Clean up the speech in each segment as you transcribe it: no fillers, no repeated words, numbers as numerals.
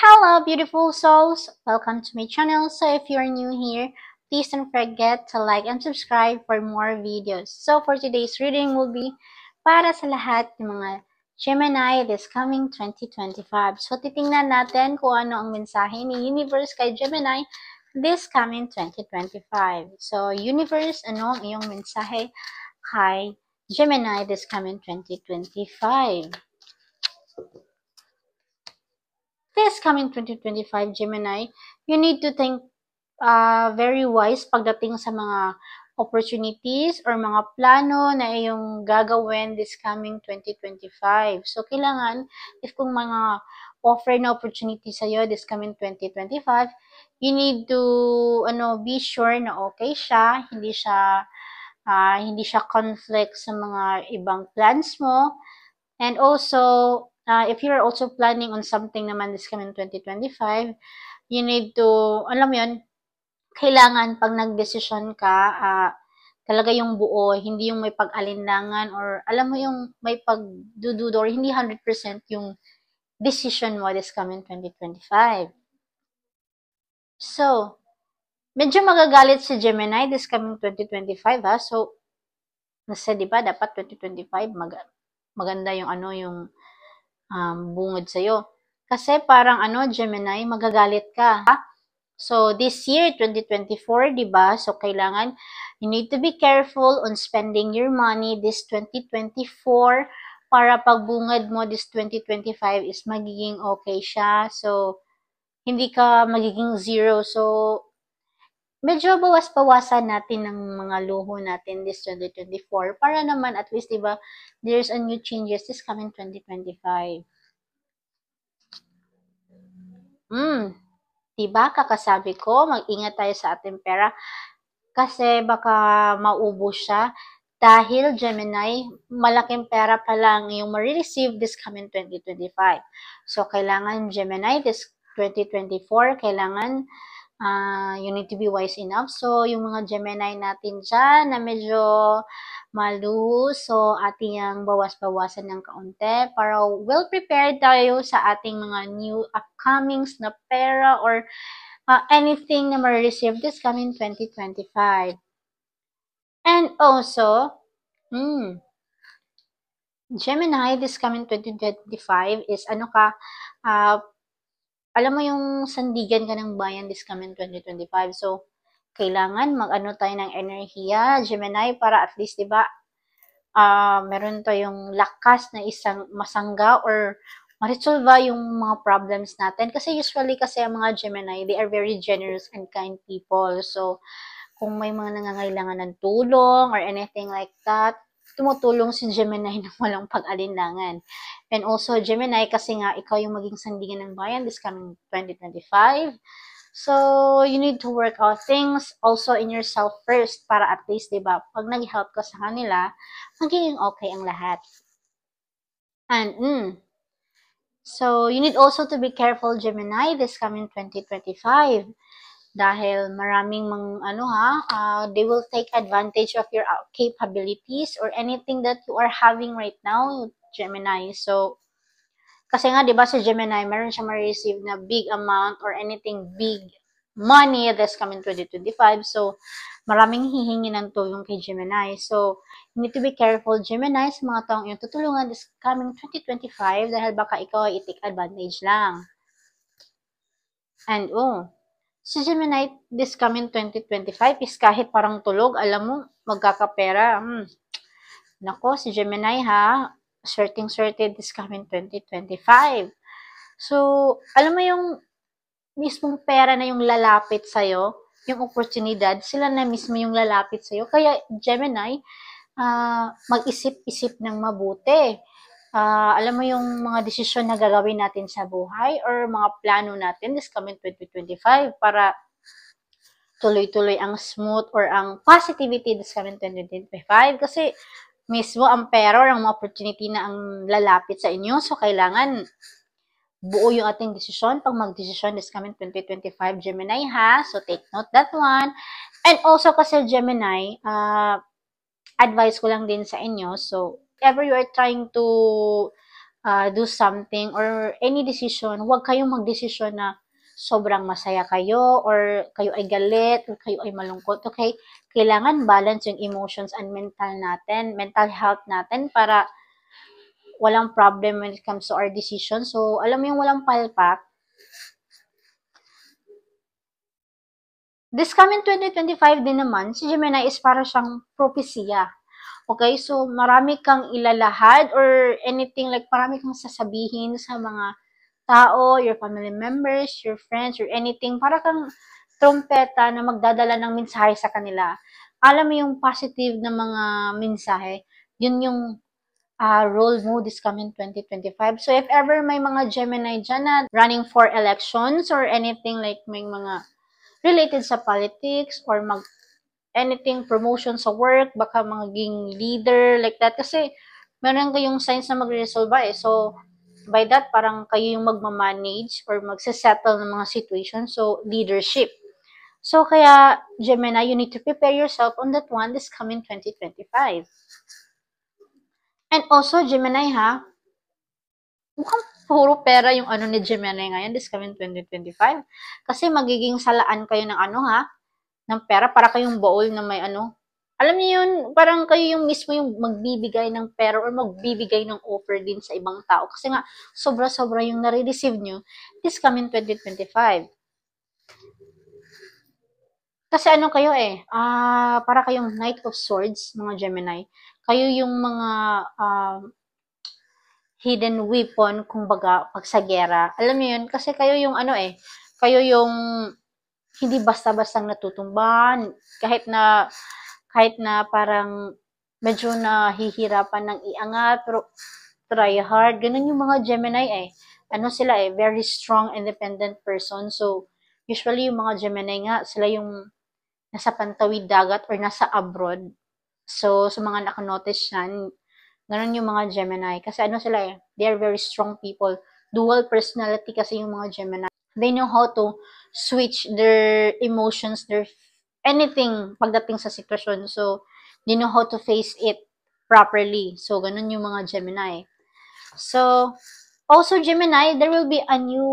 Hello, beautiful souls! Welcome to my channel. So if you're new here, please don't forget to like and subscribe for more videos. So for today's reading will be para sa lahat ng mga Gemini this coming 2025. So titingnan natin kung ano ang mensahe ni Universe kay Gemini this coming 2025. So Universe, ano ang iyong mensahe kay Gemini this coming 2025? This coming 2025, Gemini, you need to think very wise pagdating sa mga opportunities or mga plano na iyong gagawin this coming 2025. So, kailangan, if kung mga offer na opportunity sa'yo this coming 2025, you need to be sure na okay siya, hindi siya conflict sa mga ibang plans mo. And also, if you're also planning on something naman this coming 2025, you need to, alam mo yun, kailangan pag nagdesisyon ka, talaga yung buo, hindi yung may pag-alinlangan or alam mo yung may pagdududo or hindi 100% yung decision mo this coming 2025. So, medyo magagalit si Gemini this coming 2025 ha. So, nasa di ba dapat 2025 maganda yung yung bungod sa'yo. Kasi parang Gemini, magagalit ka. So, this year, 2024, di ba? So, kailangan, you need to be careful on spending your money this 2024 para pagbungad mo this 2025 is magiging okay siya. So, hindi ka magiging zero. So, medyo bawas-bawasan natin ng mga luho natin this 2024 para naman at least, diba, there's a new changes this coming 2025. Diba, kakasabi ko, mag-ingat tayo sa ating pera kasi baka maubos siya dahil Gemini, malaking pera pa lang yung ma-receive this coming 2025. So, kailangan Gemini, this 2024, kailangan you need to be wise enough. So, yung mga Gemini natin dyan na medyo maluho, so ating ang bawas-bawasan ng kaunti para well prepared tayo sa ating mga new upcomings na pera or anything na ma-receive this coming 2025. And also, Gemini, this coming 2025 is alam mo yung sandigan ka ng bayan this coming 2025. So, kailangan tayo ng enerhiya, Gemini, para at least, diba, meron tayong lakas na isang masangga or ma-resolve yung mga problems natin. Kasi usually kasi ang mga Gemini, they are very generous and kind people. So, kung may mga nangangailangan ng tulong or anything like that, tumutulong si Gemini na walang pag-alinlangan. And also, Gemini, kasi nga, ikaw yung maging sandigan ng bayan this coming 2025. So, you need to work out things also in yourself first para at least, diba, pag nag-help ka sa kanila, magiging okay ang lahat. And, so, you need also to be careful, Gemini, this coming 2025. Dahil maraming they will take advantage of your capabilities or anything that you are having right now, Gemini. So, kasi nga, di ba, sa Gemini, meron siya ma-receive na big amount or anything big money this coming 2025. So, maraming hihingi ng tulong kay Gemini. So, you need to be careful, Gemini, sa mga taong yung tutulungan this coming 2025 dahil baka ikaw ay i-take advantage lang. And, si Gemini, this coming 2025 is kahit parang tulog, alam mo, magkakapera. Nako, si Gemini ha, certain this coming 2025. So, alam mo yung mismong pera na yung lalapit sa'yo, yung oportunidad, sila na mismo yung lalapit sa'yo. Kaya, Gemini, mag-isip-isip ng mabuti. Alam mo yung mga desisyon na gagawin natin sa buhay or mga plano natin this coming 2025 para tuloy-tuloy ang smooth or ang positivity this coming 2025 kasi mismo ang pera or ang mga opportunity na ang lalapit sa inyo. So, kailangan buo yung ating desisyon pag mag-desisyon this coming 2025 Gemini ha. So, take note that one. And also kasi Gemini, advice ko lang din sa inyo. So, ever you are trying to do something or any decision, huwag kayong magdesisyon na sobrang masaya kayo or kayo ay galit or kayo ay malungkot, okay? Kailangan balance yung emotions and mental health natin para walang problem when it comes to our decision. So, alam mo yung walang palpak. This coming 2025 din naman, si Gemini is para siyang propesya. Okay, so marami kang ilalahad or anything like marami kang sasabihin sa mga tao, your family members, your friends, or anything. Para kang trumpeta na magdadala ng mensahe sa kanila. Alam mo yung positive na mga mensahe, yun yung role mo this coming 2025. So if ever may mga Gemini dyan na running for elections or anything like may mga related sa politics or anything promotion sa work, baka maging leader like that kasi meron kayong signs na magre-resolve eh. So by that parang kayo yung magma-manage or magse-settle ng mga situation. So leadership. So kaya Gemini, you need to prepare yourself on that one this coming 2025. And also Gemini ha, mukhang puro pera yung ano ni Gemini ngayon this coming 2025. Kasi magiging salaan kayo ng ano ha, ng pera para kayong bowl na may ano. Alam niyo yun, parang kayo yung mismo yung magbibigay ng pera or magbibigay ng offer din sa ibang tao. Kasi nga, sobra-sobra yung nare-receive nyo this coming 2025. Kasi ano kayo para kayong Knight of Swords, mga Gemini. Kayo yung mga hidden weapon, kumbaga, pag sa gera. Alam niyo yun, kasi kayo yung kayo yung hindi basta-bastang natutumban, kahit na parang medyo nahihirapan ng iangat, pero try hard. Ganun yung mga Gemini Ano sila very strong, independent person. So, usually yung mga Gemini nga, sila yung nasa pantawid dagat or nasa abroad. So, sa mga nakanotice yan, ganun yung mga Gemini. Kasi ano sila they are very strong people. Dual personality kasi yung mga Gemini. They know how to switch their emotions, their anything pagdating sa sitwasyon. So, they know how to face it properly. So, ganun yung mga Gemini. So, also Gemini, there will be a new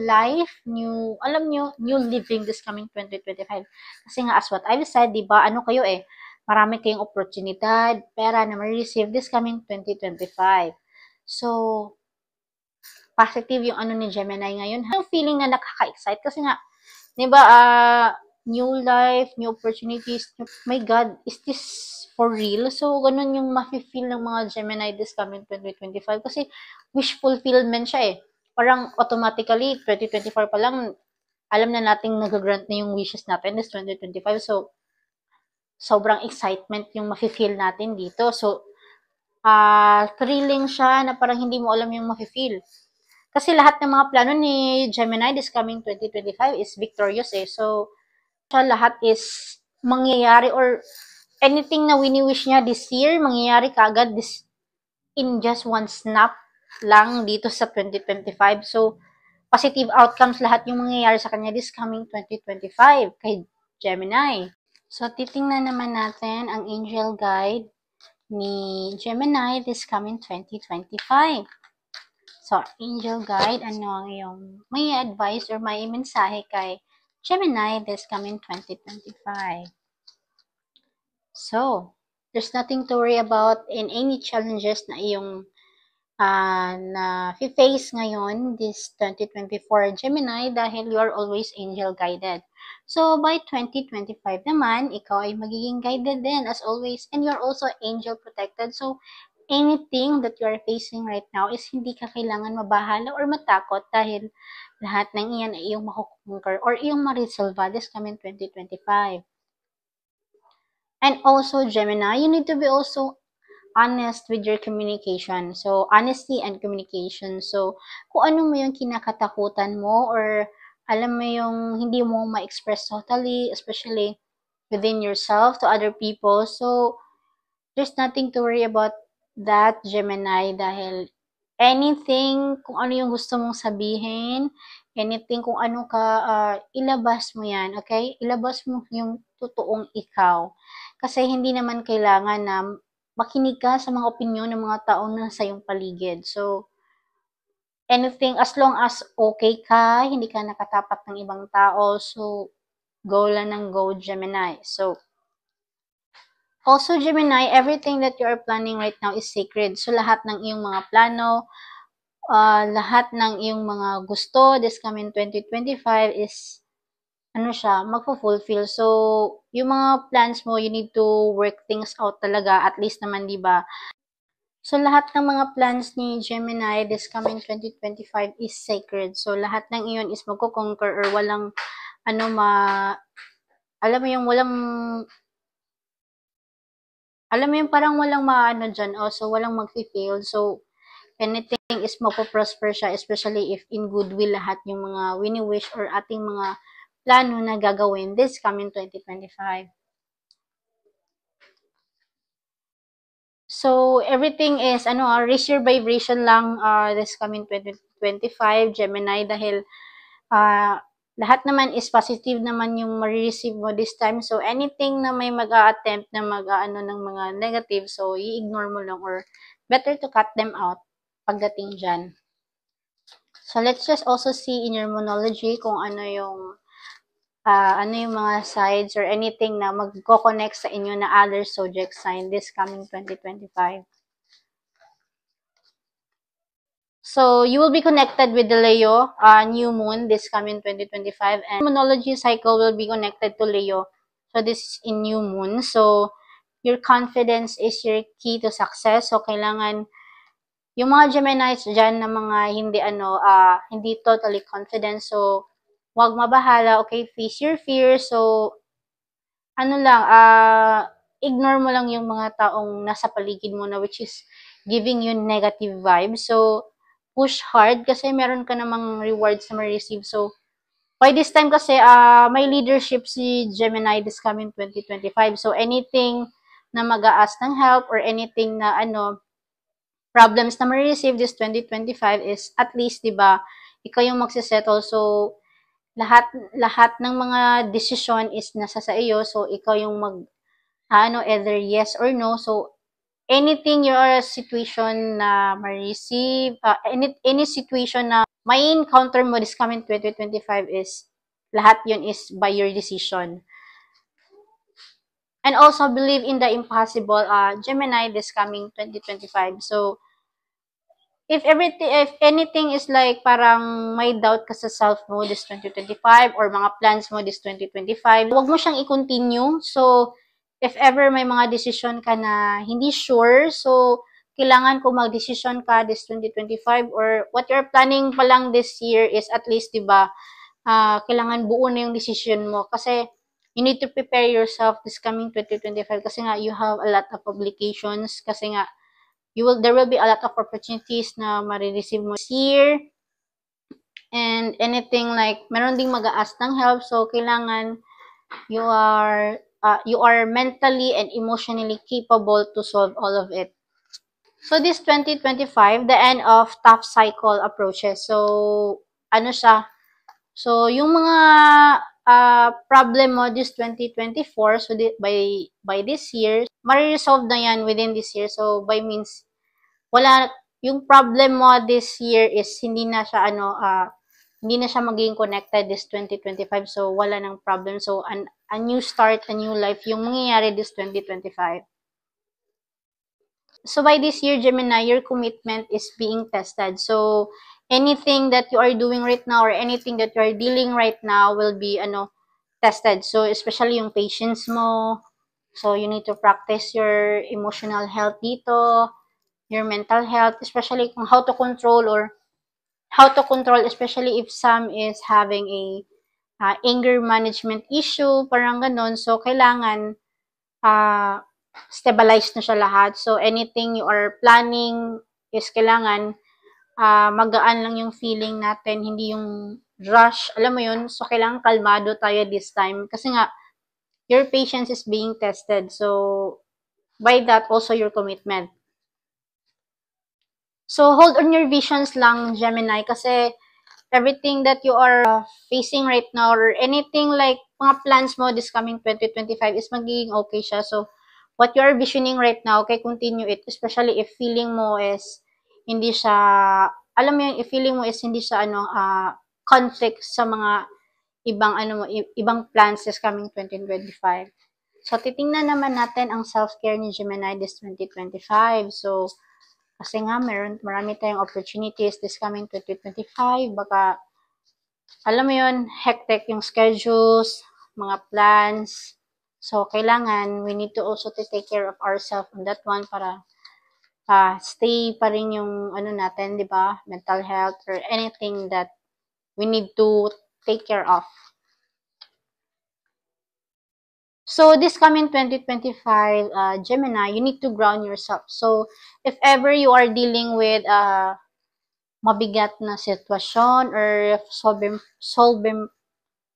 life, alam nyo, new living this coming 2025. Kasi nga, as what I've said, diba, ano kayo marami kayong oportunidad, pera na ma-receive this coming 2025. So, positive yung ano ni Gemini ngayon. Yung feeling na nakaka-excite kasi nga, 'di ba, new life, new opportunities. My God, is this for real? So, ganun yung mafe-feel ng mga Gemini this coming 2025 kasi wish fulfillment siya Parang automatically 2024 pa lang alam na nating nag-grant na yung wishes natin this 2025. So, sobrang excitement yung mafe-feel natin dito. So, thrilling siya na parang hindi mo alam yung mafe-feel. Kasi lahat ng mga plano ni Gemini this coming 2025 is victorious So, siya lahat is mangyayari or anything na wini-wish niya this year, mangyayari kaagad in just one snap lang dito sa 2025. So, positive outcomes lahat yung mangyayari sa kanya this coming 2025 kay Gemini. So, titingnan naman natin ang angel guide ni Gemini this coming 2025. So, angel guide, ano ang iyong may advice or may mensahe kay Gemini this coming 2025? So, there's nothing to worry about in any challenges na iyong na face ngayon this 2024 Gemini dahil you are always angel guided. So, by 2025 naman, ikaw ay magiging guided din as always and you're also angel protected. So, anything that you are facing right now is hindi ka kailangan mabahala or matakot dahil lahat ng iyan ay iyong makukonquer or iyong ma-resolve this coming 2025. And also, Gemini, you need to be also honest with your communication. So, honesty and communication. So, kung ano mo yung kinakatakutan mo or alam mo yung hindi mo ma-express totally, especially within yourself to other people. So, there's nothing to worry about that, Gemini, dahil anything, kung ano yung gusto mong sabihin, anything, kung ano ka, ilabas mo yan, okay? Ilabas mo yung totoong ikaw. Kasi hindi naman kailangan na makinig ka sa mga opinyon ng mga tao na sa iyong paligid. So, anything, as long as okay ka, hindi ka nakatapat ng ibang tao, so, go lang ng go, Gemini. So, also, Gemini, everything that you are planning right now is sacred. So, lahat ng iyong mga plano, lahat ng iyong mga gusto this coming 2025 is siya, magfo-fulfill. So, yung mga plans mo, you need to work things out talaga, at least naman, di ba? So, lahat ng mga plans ni Gemini this coming 2025 is sacred. So, lahat ng iyon is magko-conquer or walang, alam mo yung walang, alam mo yung parang walang maano dyan, also walang mag-fail. So, anything is magpo-prosper siya, especially if in goodwill lahat yung mga wini-wish or ating mga plano na gagawin this coming 2025. So, everything is, raise your vibration lang this coming 2025, Gemini, dahil lahat naman is positive naman yung ma-receive mo this time. So, anything na may mag-a-attempt na mag-aano ng mga negative, so, i-ignore mo lang or better to cut them out pagdating dyan. So, let's just also see in your Moonology kung ano yung mga sides or anything na magko-connect sa inyo na other zodiac sign this coming 2025. So, you will be connected with the Leo new moon this coming 2025, and Moonology cycle will be connected to Leo. So, this is in new moon. So, your confidence is your key to success. So, kailangan yung mga Geminis dyan na mga hindi totally confident. So, wag mabahala. Okay, face your fear. So, ignore mo lang yung mga taong nasa paligid mo na which is giving you negative vibes. So, push hard kasi meron ka namang rewards na ma-receive. So, by this time kasi, may leadership si Gemini this coming 2025. So, anything na mag-a-ask ng help or anything na problems na ma-receive this 2025 is at least, di ba, ikaw yung magsisettle. So, lahat ng mga decision is nasa sa iyo. So, ikaw yung either yes or no. So, anything your situation na ma-receive, any situation na may encounter mo this coming 2025 is, lahat yun is by your decision. And also, believe in the impossible, Gemini, this coming 2025. So, if anything is like parang may doubt ka sa self mo this 2025 or mga plans mo this 2025, huwag mo siyang i-continue. So, if ever may mga decision ka na hindi sure, so, kailangan kung mag-decision ka this 2025 or what you're planning pa lang this year is at least, di ba, kailangan buo na yung decision mo kasi you need to prepare yourself this coming 2025 kasi nga you have a lot of obligations kasi nga there will be a lot of opportunities na ma-receive mo this year. And anything like, meron ding mag-a-ask ng help. So, kailangan you are mentally and emotionally capable to solve all of it. So, this 2025, the end of tough cycle approaches. So, siya? So, yung mga problem mo this 2024, so by this year, ma-resolve na yan within this year. So, by means, yung problem mo this year is hindi na siya magiging connected this 2025. So, wala nang problem. So, a new start, a new life yung mangyayari this 2025. So, by this year, Gemini, your commitment is being tested. So, anything that you are doing right now or anything that you are dealing right now will be, tested. So, especially yung patience mo. So, you need to practice your emotional health dito, your mental health, especially kung how to control, especially if some is having a anger management issue, parang ganon. So, kailangan stabilize na siya lahat. So, anything you are planning is kailangan magaan lang yung feeling natin, hindi yung rush. Alam mo yun? So, kailangan kalmado tayo this time. Kasi nga, your patience is being tested. So, by that, also your commitment. So, hold on your visions lang, Gemini, kasi everything that you are facing right now or anything like mga plans mo this coming 2025 is magiging okay siya. So, what you are visioning right now, okay, continue it. Especially if feeling mo is hindi siya, alam mo yung if feeling mo is hindi siya conflict sa mga ibang ibang plans this coming 2025. So, titingnan naman natin ang self-care ni Gemini this 2025. So, kasi nga, marami tayong opportunities this coming 2025. Baka, alam mo yun, hectic yung schedules, mga plans. So, kailangan, we need to also to take care of ourselves on that one para stay pa rin yung natin, di ba? Mental health or anything that we need to take care of. So, this coming 2025, Gemini, you need to ground yourself. So, if ever you are dealing with mabigat na sitwasyon or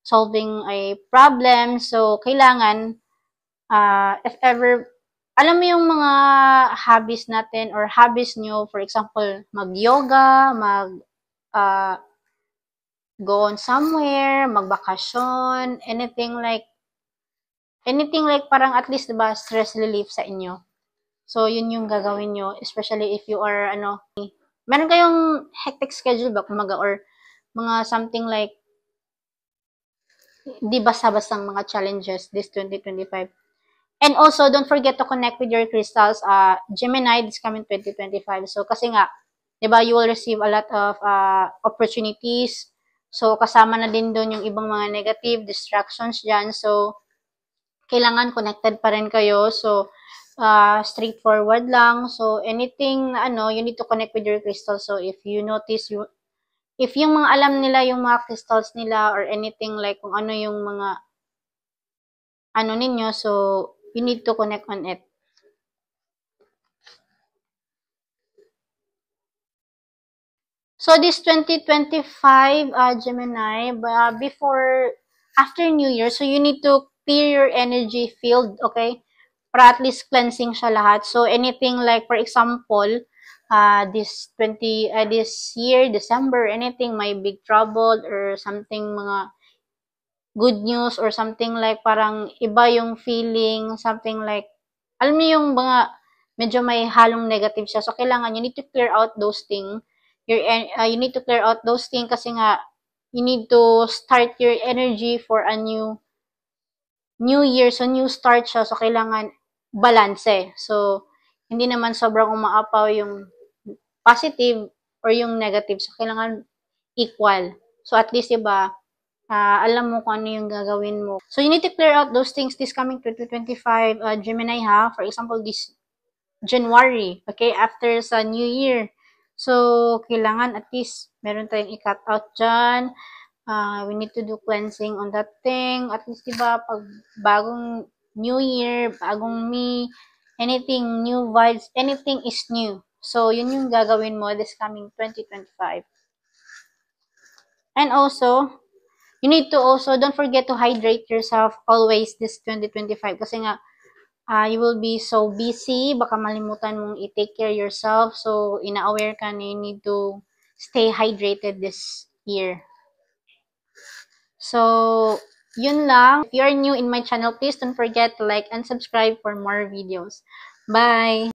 solving a problem, so, kailangan, if ever, alam mo yung mga hobbies natin or hobbies nyo, for example, mag-yoga, uh, go on somewhere, magbakasyon, anything like parang at least, diba, stress relief sa inyo. So, yun yung gagawin nyo, especially if you are, meron kayong hectic schedule ba, kumaga, or mga something like, di basta-bastang mga challenges this 2025. And also, don't forget to connect with your crystals, Gemini, this coming 2025. So, kasi nga, di ba, you will receive a lot of opportunities. So, kasama na din doon yung ibang mga negative distractions dyan. So, kailangan connected pa rin kayo. So, straightforward lang. So, anything you need to connect with your crystals. So, if you notice, if yung mga alam nila yung mga crystals nila or anything like kung ano yung mga ninyo, so, you need to connect on it. So, this 2025, Gemini, after New Year, so you need to clear your energy field, okay? Para at least cleansing siya lahat. So, anything like, for example, this year, December, anything, may big trouble or something, mga good news or something like parang iba yung feeling, something like, alam niyo yung mga medyo may halong negative siya. So, kailangan you need to clear out those things. You need to clear out those things kasi nga, you need to start your energy for a new year. So, new start siya. So, kailangan balance. So, hindi naman sobrang umaapaw yung positive or yung negative. So, kailangan equal. So, at least, diba, alam mo kung ano yung gagawin mo. So, you need to clear out those things this coming 2025, Gemini, ha? For example, this January, okay? After sa New Year. So, kailangan at least meron tayong i-cut out dyan. We need to do cleansing on that thing. At least, diba, pag bagong New Year, bagong me, anything, new vibes, anything is new. So, yun yung gagawin mo this coming 2025. And also, you need to also, don't forget to hydrate yourself always this 2025. Kasi nga, you will be so busy, baka malimutan mong i-take care yourself. So, ina-aware ka na you need to stay hydrated this year. So, yun lang. If you are new in my channel, please don't forget to like and subscribe for more videos. Bye!